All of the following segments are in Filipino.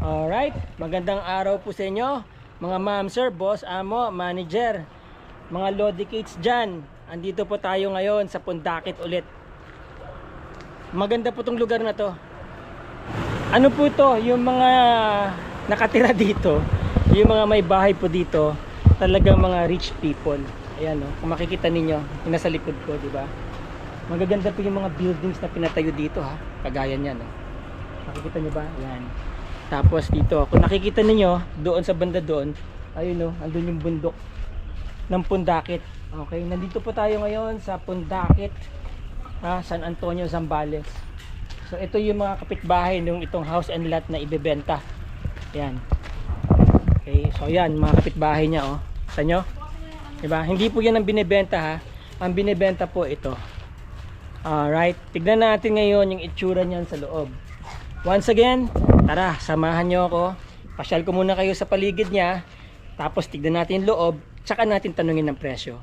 Alright, magandang araw po sa inyo mga ma'am, sir, boss, amo, manager, mga lodicates dyan. Andito po tayo ngayon sa Pundakit ulit. Maganda po tong lugar na to. Ano po ito, yung mga nakatira dito, yung mga may bahay po dito, talagang mga rich people. Ayan o, kung makikita ninyo, yung nasa likod ko, di ba? Magaganda po yung mga buildings na pinatayo dito ha, kagaya niyan o. Makikita nyo ba? Ayan. Tapos dito, kung nakikita niyo doon sa banda doon, ayun andun yung bundok ng Pundakit. Okay, nandito po tayo ngayon sa Pundakit, San Antonio, Zambales. So ito yung mga kapitbahay ng itong house and lot na ibebenta. Yan. Okay, so yan mga kapitbahay niya oh. Sa nyo? Diba? Hindi po yan ang binebenta ha. Ang binebenta po ito. Alright, tignan natin ngayon yung itsura niyan sa loob. Once again, tara, samahan nyo ako. Pasyal ko muna kayo sa paligid niya. Tapos tignan natin yung loob. Tsaka natin tanungin ng presyo.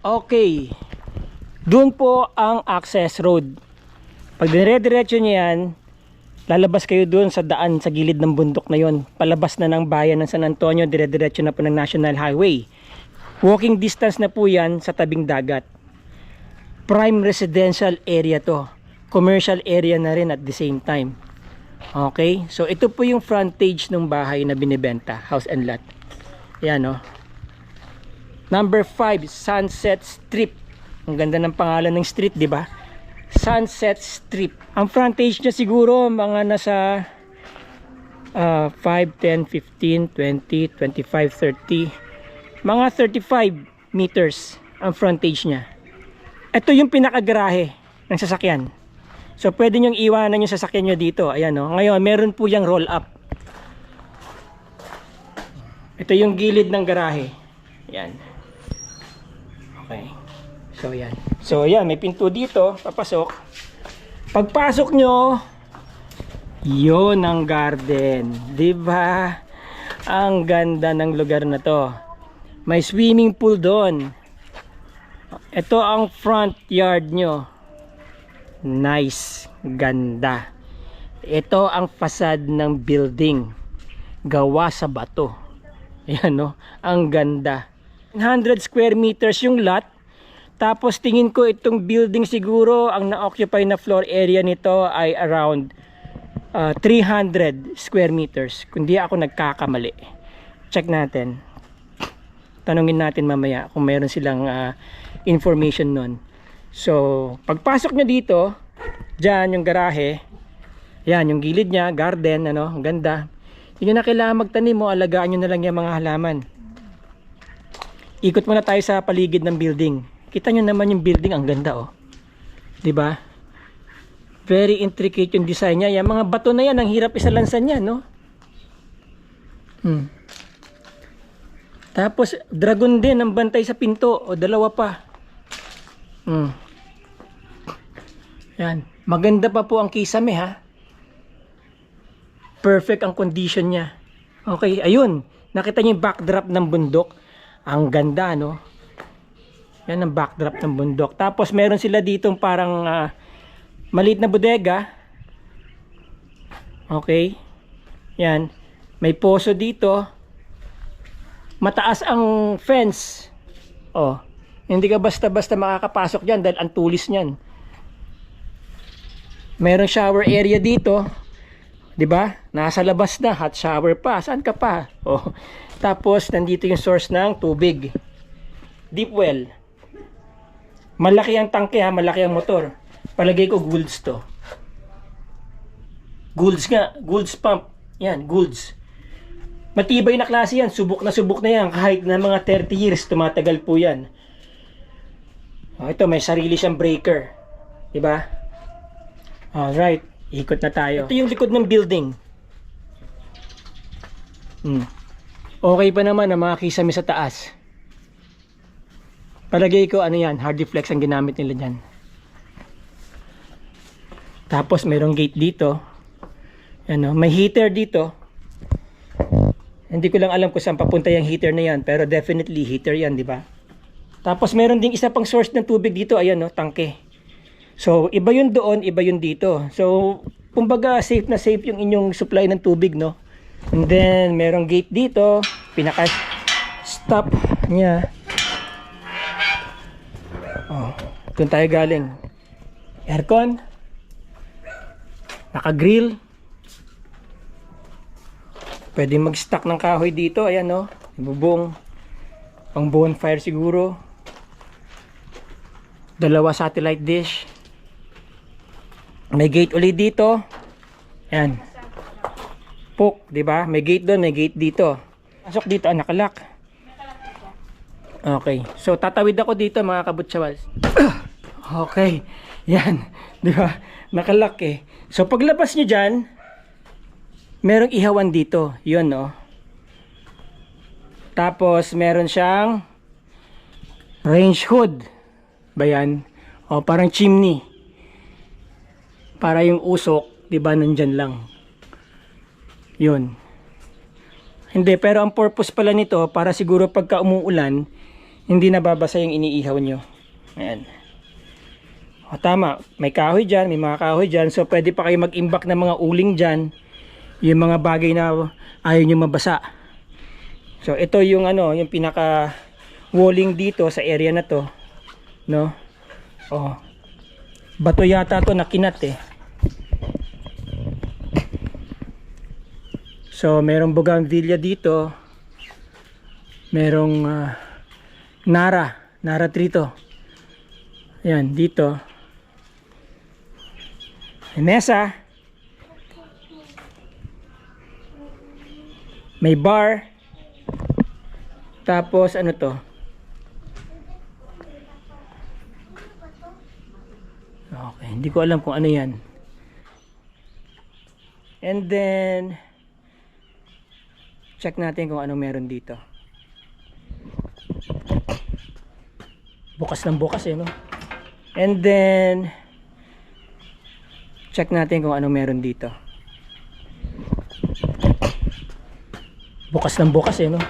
Okay. Doon po ang access road. Pag dire-diretso nyo yan, lalabas kayo doon sa daan sa gilid ng bundok na yon. Palabas na ng bayan ng San Antonio, dire-diretso na po ng National Highway. Walking distance na po yan sa tabing dagat. Prime residential area to. Commercial area na rin at the same time. Okay, so ito po yung frontage ng bahay na binibenta, house and lot. Ayan o. Number 5, Sunset Strip. Ang ganda ng pangalan ng street, di ba? Sunset Strip. Ang frontage niya siguro mga nasa 5, 10, 15, 20, 25, 30. Mga 35 meters ang frontage niya. Ito yung pinakagarahe ng sasakyan. So pwede nyong iwanan yung sasakyan nyo dito. Ayan o. Ngayon meron po yung roll up. Ito yung gilid ng garahe. Ayan. Okay. So ayan. So ayan, may pinto dito. Papasok. Pagpasok nyo, yun ang garden. Diba? Ang ganda ng lugar na to. May swimming pool doon. Ito ang front yard nyo. Nice, ganda. Ito ang facade ng building, gawa sa bato. Ayan no, ang ganda. 100 square meters yung lot. Tapos tingin ko itong building siguro ang na-occupy na floor area nito ay around 300 square meters. Kung di ako nagkakamali. Check natin. Tanungin natin mamaya kung meron silang information nun. So, pagpasok nyo dito, dyan yung garahe, yan yung gilid nya, garden, ano, ang ganda. Hindi nyo na kailangan magtanim mo, alagaan nyo na lang yung mga halaman. Ikot muna tayo sa paligid ng building. Kita nyo naman yung building, ang ganda oh. Diba? Very intricate yung design nya. Yung mga bato na yan, ang hirap isalansan yan, no? Tapos, dragon din ang bantay sa pinto, o dalawa pa. Yan. Maganda pa po ang kisame ha. Perfect ang condition niya. Okay, ayun. Nakita niyo yung backdrop ng bundok. Ang ganda no. Yan ang backdrop ng bundok. Tapos meron sila dito parang maliit na bodega. Okay. Yan. May poso dito. Mataas ang fence. Oh. Hindi ka basta-basta makakapasok diyan dahil ang tulis niyan. Merong shower area dito. 'Di ba? Nasa labas na, hot shower pa. Saan ka pa? Oh. Tapos nandito yung source ng tubig. Deep well. Malaki ang tangke ha, malaki ang motor. Palagay ko Goulds to. Goulds nga, Goulds pump. Yan, Goulds. Matibay na klase yan, subok na yan. Kahit na mga 30 years tumatagal po yan. Oh, ito may sarili siyang breaker. 'Di ba? Alright, ikot na tayo. Ito yung likod ng building. Okay pa naman ang mga kisame sa taas. Palagay ko ano yan, Hardiflex ang ginamit nila dyan. Tapos mayroong gate dito. Ano, may heater dito. Hindi ko lang alam kung saan papunta yung heater na yan, pero definitely heater yan, di ba? Tapos meron ding isa pang source ng tubig dito, ayan no, tangke. So, iba yun doon, iba yun dito. So, kumbaga safe na safe yung inyong supply ng tubig, no? And then merong gate dito, pinaka-stop niya. Oh, doon tayo galing. Aircon. Naka-grill. Pwede mag-stack ng kahoy dito. Ayan o. Bubong. Pang bonfire siguro. Dalawa satellite dish. May gate ulit dito. Ayan. Poke, di ba? May gate doon, may gate dito. Pasok dito, nakalak. Okay. So tatawid ako dito mga kabutsawas. Okay. Yan. Di ba? Nakalak eh. So paglabas nyo dyan, merong ihawan dito. Yun, no? Tapos meron siyang range hood. Ba yan? O parang chimney. Para yung usok, di ba, nandyan lang. Yun. Hindi, pero ang purpose pala nito, para siguro pagka umuulan, hindi nababasa yung iniihaw nyo. Ayan. O tama, may kahoy dyan, may mga kahoy dyan. So pwede pa kayo mag-imbak ng mga uling dyan. Yung mga bagay na ayaw nyo mabasa. So ito yung ano, yung pinaka walling dito sa area na to. No? Oh. Bato yata to na kinat eh. So merong bougainvillea dito. Merong Nara tree to. Ayan, dito. May mesa. May bar. Tapos ano to? Okay, hindi ko alam kung ano yan. And then check natin kung ano meron dito. Bukas ng bukas eh, no? And then check natin kung ano meron dito. Bukas ng bukas eh, no?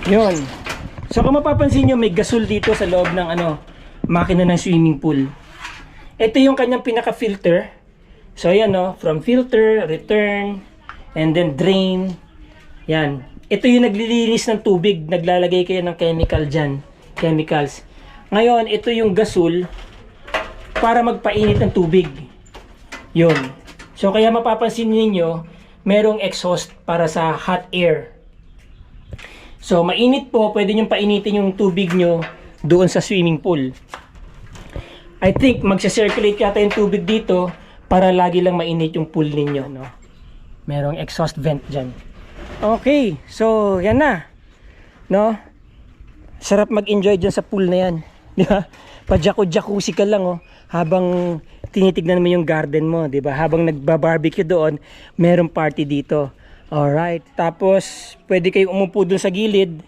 Yun. So kung mapapansin nyo, may gasol dito sa loob ng ano, makina ng swimming pool. Ito yung kanyang pinaka-filter. So ayan, no? From filter, return, and then drain. Yan. Ito yung naglilinis ng tubig. Naglalagay kayo ng chemical dyan. Chemicals. Ngayon, ito yung gasol para magpainit ng tubig. Yun. So kaya mapapansin ninyo, merong exhaust para sa hot air. So mainit po, pwede nyo painitin yung tubig nyo doon sa swimming pool. I think magsa-circulate yata yung tubig dito para lagi lang mainit yung pool ninyo, no? Merong exhaust vent dyan. Okay, so yan na, no? Sarap mag-enjoy dyan sa pool na yan, di ba? Pa-jacuzzi ka lang, oh, habang tinitignan mo yung garden mo, di ba? Habang nagba-barbecue doon, merong party dito. Alright, tapos pwede kayong umupo doon sa gilid,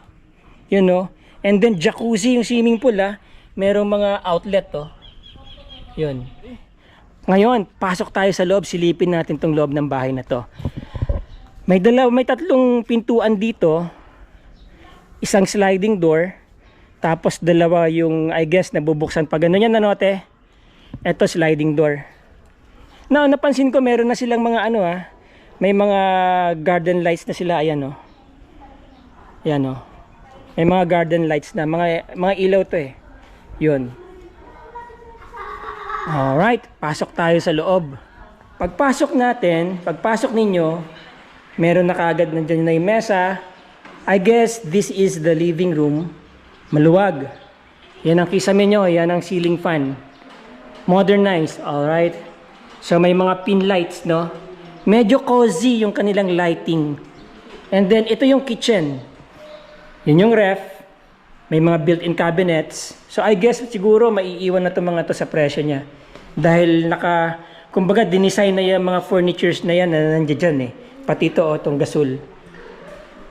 you know? And then jacuzzi yung swimming pool, ah. Merong mga outlet, oh. Yun. Ngayon, pasok tayo sa loob, silipin natin tong loob ng bahay na to. May tatlong pintuan dito. Isang sliding door. Tapos dalawa yung, I guess, nabubuksan pa gano'n yan, ano ate? Ito sliding door. Now, napansin ko meron na silang mga ano, ah. May mga garden lights na sila, ayan, oh. Ayan, oh. May mga garden lights na, mga ilaw to eh. Yun. Alright, pasok tayo sa loob. Pagpasok ninyo, meron na kaagad nandiyan na yung mesa. I guess this is the living room. Maluwag. Yan ang kisame nyo, yan ang ceiling fan. Modernized, alright. So may mga pin lights, no? Medyo cozy yung kanilang lighting. And then ito yung kitchen. Yun yung ref. May mga built-in cabinets. So I guess siguro maiiwan na itong mga to sa presyo niya. Dahil kumbaga dinesign na yung mga furnitures na yan na nandiyan dyan eh. Pati ito, oh, itong gasol.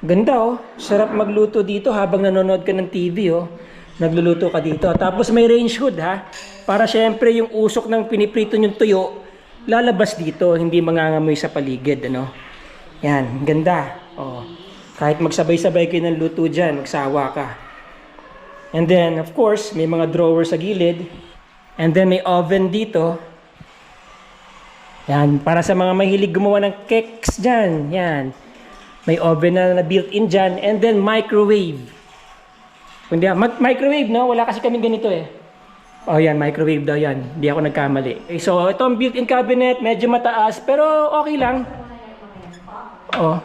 Ganda, oh. Sarap magluto dito habang nanonood ka ng TV, oh. Nagluluto ka dito. Tapos may range hood, ha. Para syempre yung usok ng piniprito yung tuyo, lalabas dito, hindi mangangamoy sa paligid, ano. Yan, ganda. Oh. Kahit magsabay-sabay kayo ng luto dyan, magsawa ka. And then, of course, may mga drawer sa gilid. And then may oven dito. Yan, para sa mga mahilig gumawa ng cakes, dyan. Yan. May oven na built-in dyan. And then microwave. Kundi, microwave, no? Wala kasi kaming ganito eh. Oh, yan. Microwave daw yan. Hindi ako nagkamali. Okay, so, ito ang built-in cabinet. Medyo mataas. Pero okay lang. Oh.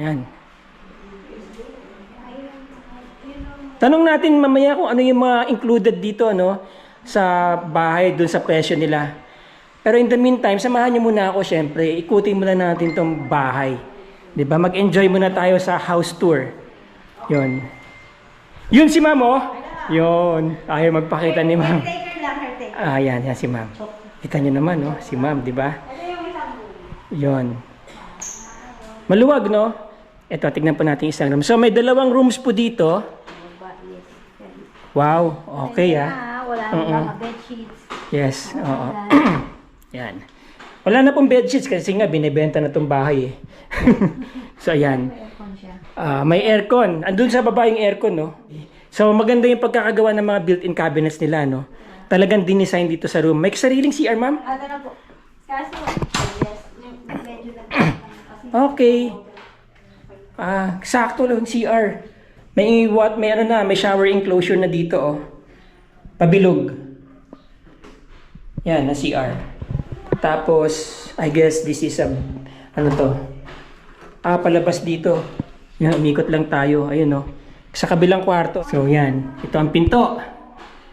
Yan. Tanong natin mamaya kung ano yung mga included dito, no? Sa bahay, dun sa presyo nila. Pero in the meantime, samahan niyo muna ako, syempre. Ikutin muna natin tong bahay. 'Di ba? Mag-enjoy muna tayo sa house tour. 'Yon. Yun si Ma'am, oh. 'Yon. Ayaw magpakita ni Ma'am. Ah, yan si Ma'am. Kita niyo naman, oh, si Ma'am, 'di ba? 'Yon. Maluwag, no? Ito, tignan po natin isang room. So, may dalawang rooms po dito. Wow, okay, ah. Wala nang bedsheets. Yes, oo. Yan. Wala na pong bedsheets kasi nga binebenta na tong bahay eh. So ayan. May aircon. Andun sa baba yung aircon, no? So maganda yung pagkakagawa ng mga built-in cabinets nila, no? Talagang dinesign dito sa room. May sariling CR, ma'am? Na po. Kaso, yes, medyo Okay. Sakto lang CR. May may shower enclosure na dito, oh. Pabilog. Yan, na CR. Tapos, I guess this is ano to? Palabas dito. Yan, umikot lang tayo. Ayun, oh. Sa kabilang kwarto. So, yan. Ito ang pinto.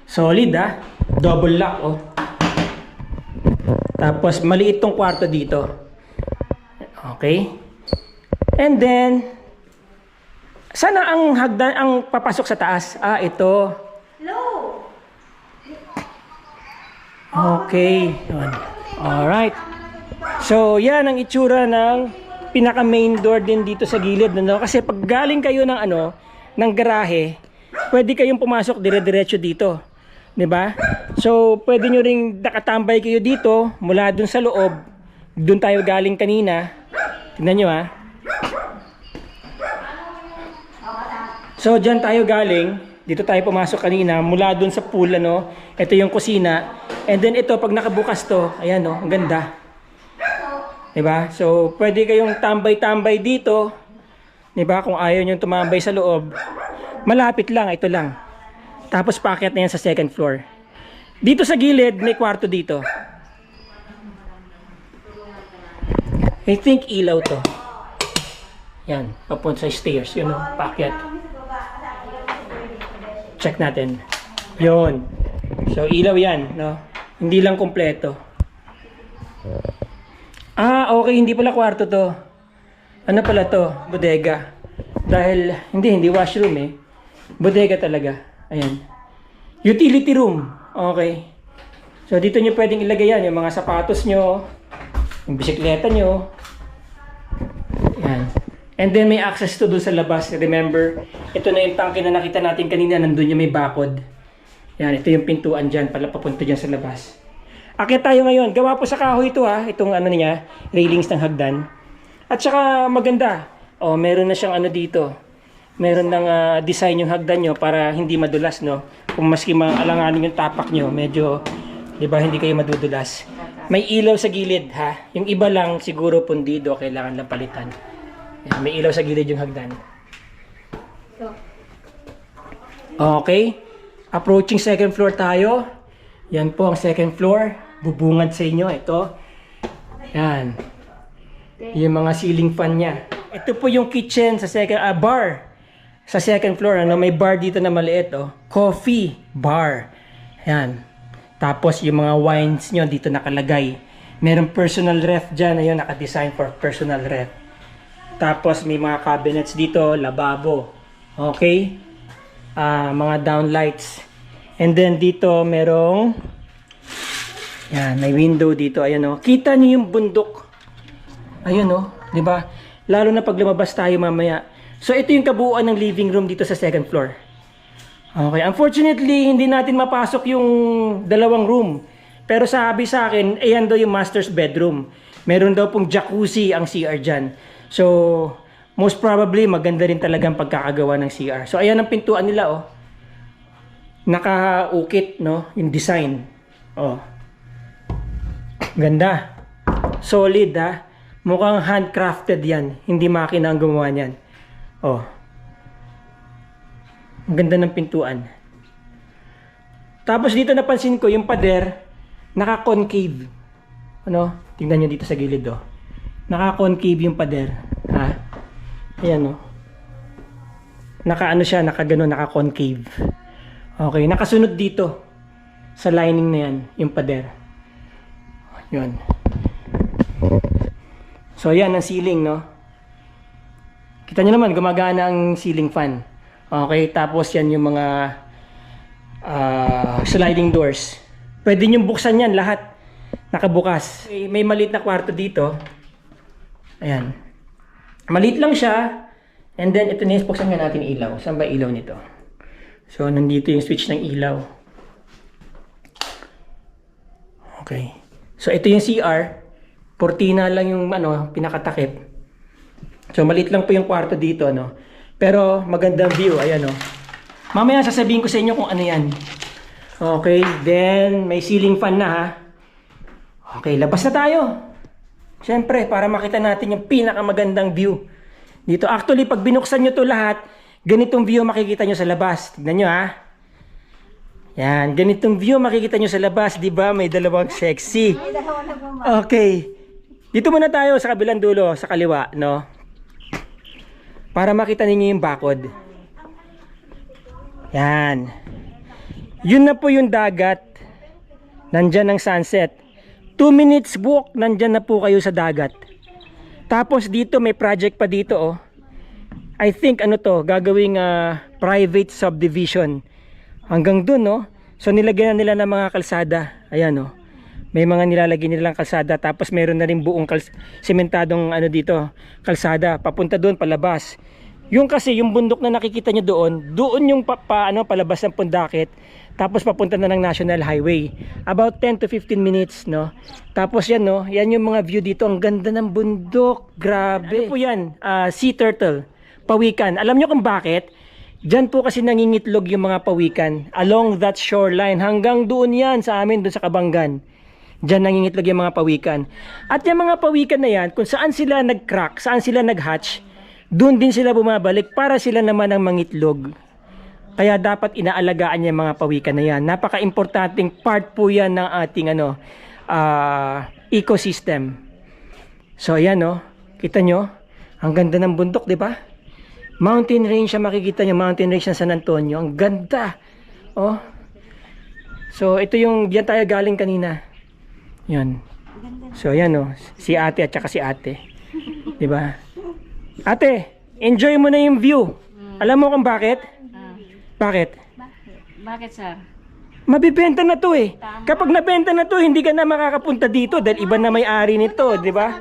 Solid, ah. Double lock, oh. Tapos, maliit tong kwarto dito. Okay. And then, sana ang hagdan, ang papasok sa taas. Ito. low. Okay. Alright. So, yan ang itsura ng pinaka main door din dito sa gilid, no? Kasi pag galing kayo ng ng garahe, pwede kayong pumasok dire-diretso dito, 'di ba? So, pwede nyo ring nakatambay kayo dito mula dun sa loob. Dun tayo galing kanina. Tingnan nyo, ha. So, dyan tayo galing. Dito tayo pumasok kanina mula dun sa pool, ano. Ito yung kusina. And then ito, pag nakabukas to, ayan, no, ang ganda. Diba? So, pwede kayong tambay-tambay dito. Diba? Kung ayaw nyo tumambay sa loob. Malapit lang, ito lang. Tapos paakyat na yan sa second floor. Dito sa gilid, may kwarto dito. I think ilaw to. Yan, papunta sa stairs. Yun, no, paakyat. Check natin. Yun. So, ilaw yan, no? Hindi lang kompleto. Okay, hindi pala kwarto to. Ano pala to? Bodega. Dahil, hindi washroom eh. Bodega talaga. Ayan. Utility room. Okay. So, dito nyo pwedeng ilagay yan. Yung mga sapatos nyo. Yung bisikleta nyo. Ayan. And then, may access to doon sa labas. Remember, ito na yung tangke na nakita natin kanina. Nandun yung may bakod. Yan, ito yung pintuan dyan. Pala papunta dyan sa labas. Akyat tayo ngayon. Gawa po sa kahoy ito, ha. Itong niya, railings ng hagdan. At saka maganda. Meron na siyang dito. Meron ng design yung hagdan nyo para hindi madulas, no? Kung maski maalanganin yung tapak nyo, medyo, di ba, hindi kayo madudulas. May ilaw sa gilid, ha? Yung iba lang, siguro pundido, kailangan lang palitan. Yan, may ilaw sa gilid yung hagdan. Okay. Approaching second floor tayo. Yan po ang second floor. Bubungad sa inyo. Ito. Yan. Yung mga ceiling fan niya. Ito po yung kitchen sa second, bar. Sa second floor, may bar dito na maliit, oh. Coffee bar. Yan. Tapos yung mga wines nyo dito nakalagay. Meron personal ref dyan. Ayun, naka-design for personal ref. Tapos may mga cabinets dito, lababo. Okay? Mga downlights. And then dito merong yan, may window dito. Ayan, oh. Kita niyo yung bundok. Ayun, oh, 'di ba? Lalo na pag lumabas tayo mamaya. So ito yung kabuuan ng living room dito sa second floor. Okay, unfortunately hindi natin mapasok yung dalawang room. Pero sabi sa akin, ayan daw yung master's bedroom. Meron daw pong jacuzzi ang CR diyan. So most probably maganda rin talaga ang pagkakagawa ng CR. So ayan ang pintuan nila, oh. Nakaukit, no, yung design. Oh. Ganda. Solid ha. Mukhang handcrafted yan. Hindi makina ang gumawa niyan. Oh. Ang ganda ng pintuan. Tapos dito napansin ko yung pader naka-concave. Ano? Tingnan nyo dito sa gilid oh. Naka-concave yung pader. Ha? Ayan oh. Naka-ano siya, naka-gano, naka-concave. Okay, nakasunod dito sa lining na yan, yung pader. Yun. So yan ang ceiling, no? Kita nyo naman, gumagana ang ceiling fan. Okay, tapos yan yung mga sliding doors. Pwede nyo buksan yan lahat. Nakabukas. May maliit na kwarto dito. Ayan. Maliit lang siya. And then, ito na, buksan nga natin ilaw. Saan ba ilaw nito? So, nandito yung switch ng ilaw. Okay. So, ito yung CR. Cortina lang yung pinakatakip. So, maliit lang po yung kwarto dito, no? Pero, magandang view. Ayan, no? Mamaya, sasabihin ko sa inyo kung ano yan. Okay. Then, may ceiling fan na, ha? Okay, labas na tayo. Siyempre, para makita natin yung pinakamagandang view. Dito, actually, pag binuksan nyo to lahat, ganitong view makikita nyo sa labas. Tignan nyo, ha? Yan, ganitong view makikita nyo sa labas. Diba? May dalawang sexy. Okay. Dito muna tayo sa kabilang dulo, sa kaliwa, no? Para makita ninyo yung bakod. Yan. Yun na po yung dagat. Nandyan ang sunset. 2 minutes walk, nandyan na po kayo sa dagat. Tapos dito may project pa dito oh. I think ano to, gagawing private subdivision. Hanggang dun no. So nilagyan na nila ng mga kalsada. Ayan oh. May mga nilalagay nilang kalsada, tapos meron na rin buong sementadong ano dito, kalsada papunta doon palabas. Yung kasi yung bundok na nakikita nyo doon yung palabas ng Pundakit, tapos papunta na ng National Highway. About 10 to 15 minutes, no? Tapos yan, no? Yan yung mga view dito. Ang ganda ng bundok. Grabe. Ano po yan? Sea turtle. Pawikan. Alam nyo kung bakit? Diyan po kasi nangingitlog yung mga pawikan. Along that shoreline. Hanggang doon yan sa amin, doon sa Kabanggan. Diyan nangingitlog yung mga pawikan. At yung mga pawikan na yan, kung saan sila nag-crack, saan sila nag-hatch, doon din sila bumabalik para sila naman ang mangitlog. Kaya dapat inaalagaan niya mga pawikan na yan. Napaka-importanting part po yan ng ating ecosystem. So ayan no, kita nyo, ang ganda ng bundok, di ba? Mountain range siya, makikita nyo, mountain range ng San Antonio. Ang ganda. Oh. So ito yung, diyan tayo galing kanina. Yun. So ayan no, si ate at saka si ate. Di ba? Ate, enjoy mo na yung view. Alam mo kung bakit? Bakit? Bakit, sir? Mabibenta na to eh. Kapag nabenta na to, hindi ka na makakapunta dito dahil iba na may-ari nito, di ba?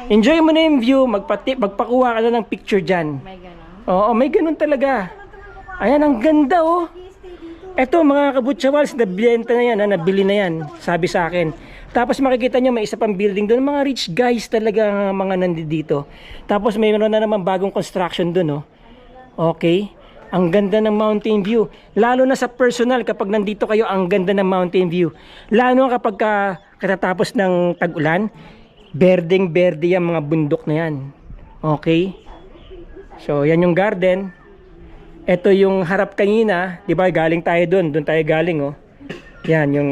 Enjoy mo na yung view, magpakuha ka na ng picture dyan. May ganun. Oo, may ganun talaga. Ayan, ang ganda oh. Eto mga kabutsawals, nabenta na yan, nabili na yan, sabi sa akin. Tapos makikita nyo may isa pang building doon, mga rich guys talaga mga nandito. Tapos may meron na naman bagong construction doon oh. Okay? Ang ganda ng mountain view. Lalo na sa personal kapag nandito kayo, ang ganda ng mountain view. Lalo kapag katatapos ng tag-ulan, berdeng-berde yung mga bundok na yan. Okay? So yan yung garden. Ito yung harap kanina, 'di ba? Galing tayo doon, doon tayo galing oh. Yan yung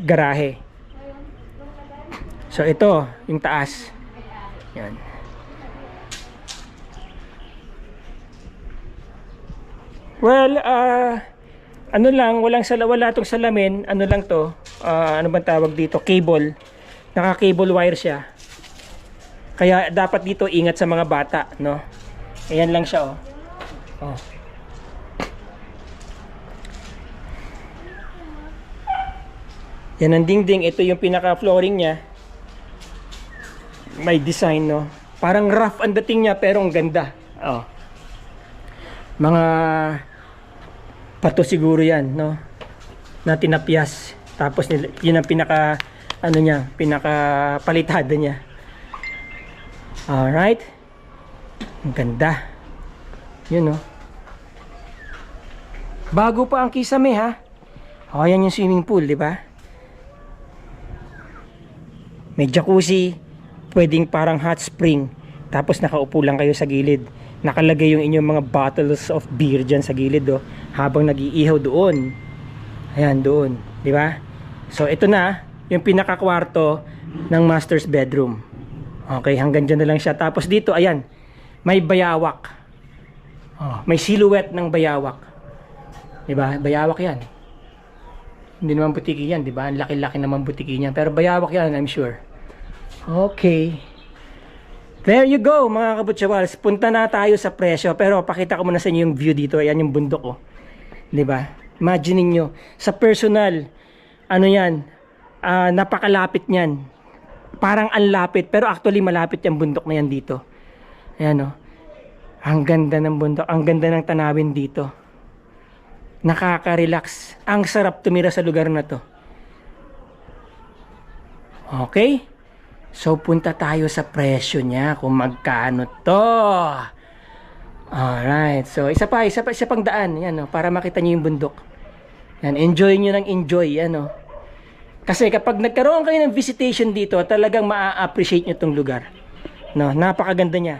garahe. So ito, yung taas. Yan. Well, ano lang, wala tong salamin, ano lang to, ano bang tawag dito, cable. Naka-cable wire siya. Kaya dapat dito ingat sa mga bata, no? Ayan lang siya, oh. Oh. Yan ang dingding, ito yung pinaka-flooring niya. May design, no? Parang rough ang dating niya pero ang ganda. Oh. Mga pato siguro 'yan, no? Na tinapyas. Tapos yun ang pinaka palitada niya. All right. Ang ganda. Yun, no? Bago pa ang kisame, ha? Oh, yan yung swimming pool, di ba? May jacuzzi, pwedeng parang hot spring. Tapos nakaupo lang kayo sa gilid. Nakalagay yung inyong mga bottles of beer dyan sa gilid, oh, habang nag-iihaw doon. Ayan, doon. Di ba? So, ito na, yung pinakakwarto ng master's bedroom. Okay, hanggang dyan na lang siya. Tapos dito, ayan, may bayawak. Oh, may silhouette ng bayawak. Di ba? Bayawak yan. Hindi naman butiki yan, di ba? Ang laki-laki naman butiki niyan. Pero bayawak yan, I'm sure. Okay. There you go, mga kabutsawals. Punta na tayo sa presyo. Pero pakita ko muna sa inyo yung view dito. Ayan yung bundok, oh. Di ba? Imagine niyo sa personal, ano yan, napakalapit niyan. Parang ang lapit, pero actually malapit yung bundok na yan dito. Ayan, oh. Ang ganda ng bundok, ang ganda ng tanawin dito. Nakaka-relax. Ang sarap tumira sa lugar na to. Okay? So, punta tayo sa presyo niya kung magkano to. Alright. So, isa pang daan. Yan, oh, para makita niyo yung bundok. Yan, enjoy niyo ng enjoy. Yan, oh. Kasi kapag nagkaroon kayo ng visitation dito, talagang maa-appreciate niyo tong lugar. No, napakaganda niya.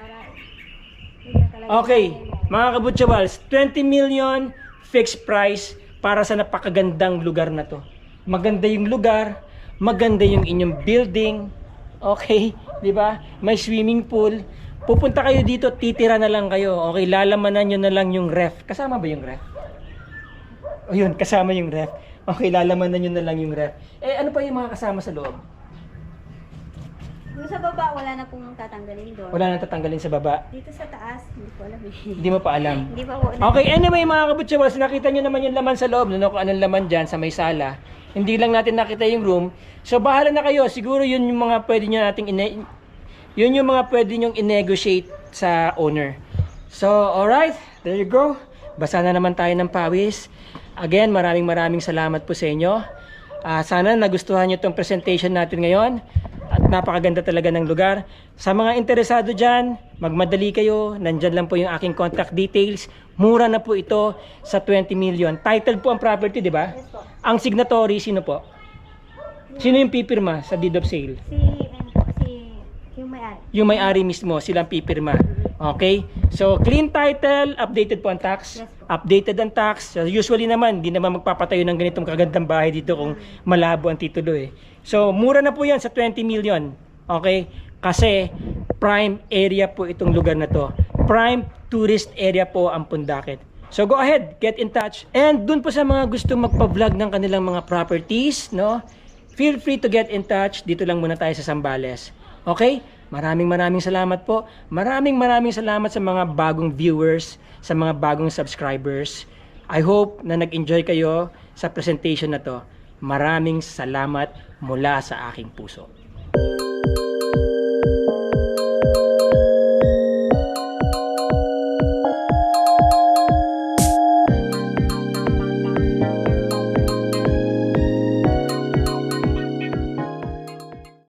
Okay, mga kabutsawals, 20 million fixed price para sa napakagandang lugar na to. Maganda yung lugar, maganda yung inyong building. Okay, di ba? May swimming pool. Pupunta kayo dito, titira na lang kayo. Okay, lalamanan nyo na lang yung ref. Kasama ba yung ref? O yun, kasama yung ref. Okay, lalamanan nyo na lang yung ref. Eh, ano pa yung mga kasama sa loob? Yung sa baba, wala na pong tatanggalin doon. Wala nang tatanggalin sa baba. Dito sa taas, hindi ko alam eh. Hindi mo pa alam. Hindi pa po. Okay, anyway mga kabutsawals, nakita nyo naman yung laman sa loob, kung anong laman dyan sa may sala. Hindi lang natin nakita yung room. So bahala na kayo, siguro yun yung mga pwede nyo nating yun yung mga pwede nyong i-negotiate sa owner. So, alright, there you go. Basa na naman tayo ng pawis. Again, maraming salamat po sa inyo. Sana nagustuhan nyo itong presentation natin ngayon. At napakaganda talaga ng lugar. Sa mga interesado dyan, magmadali kayo. Nandyan lang po yung aking contact details. Mura na po ito sa 20 million. Titled po ang property, di ba? Yes po. Ang signatory, sino po? Sino yung pipirma sa deed of sale? Yung may-ari. Yung may-ari mismo, silang pipirma. Okay? So, clean title, updated po ang tax. Yes po. Updated ang tax. So, usually naman, di naman magpapatayo ng ganitong kagandang bahay dito kung malabo ang titulo eh. So, mura na po yan sa 20 million. Okay? Kasi, prime area po itong lugar na to. Prime tourist area po ang Pundakit. So, go ahead, get in touch. And dun po sa mga gusto magpa-vlog ng kanilang mga properties, no? Feel free to get in touch. Dito lang muna tayo sa Zambales. Okay? Maraming salamat po. Maraming salamat sa mga bagong viewers, sa mga bagong subscribers. I hope na nag-enjoy kayo sa presentation na to. Maraming salamat mula sa aking puso.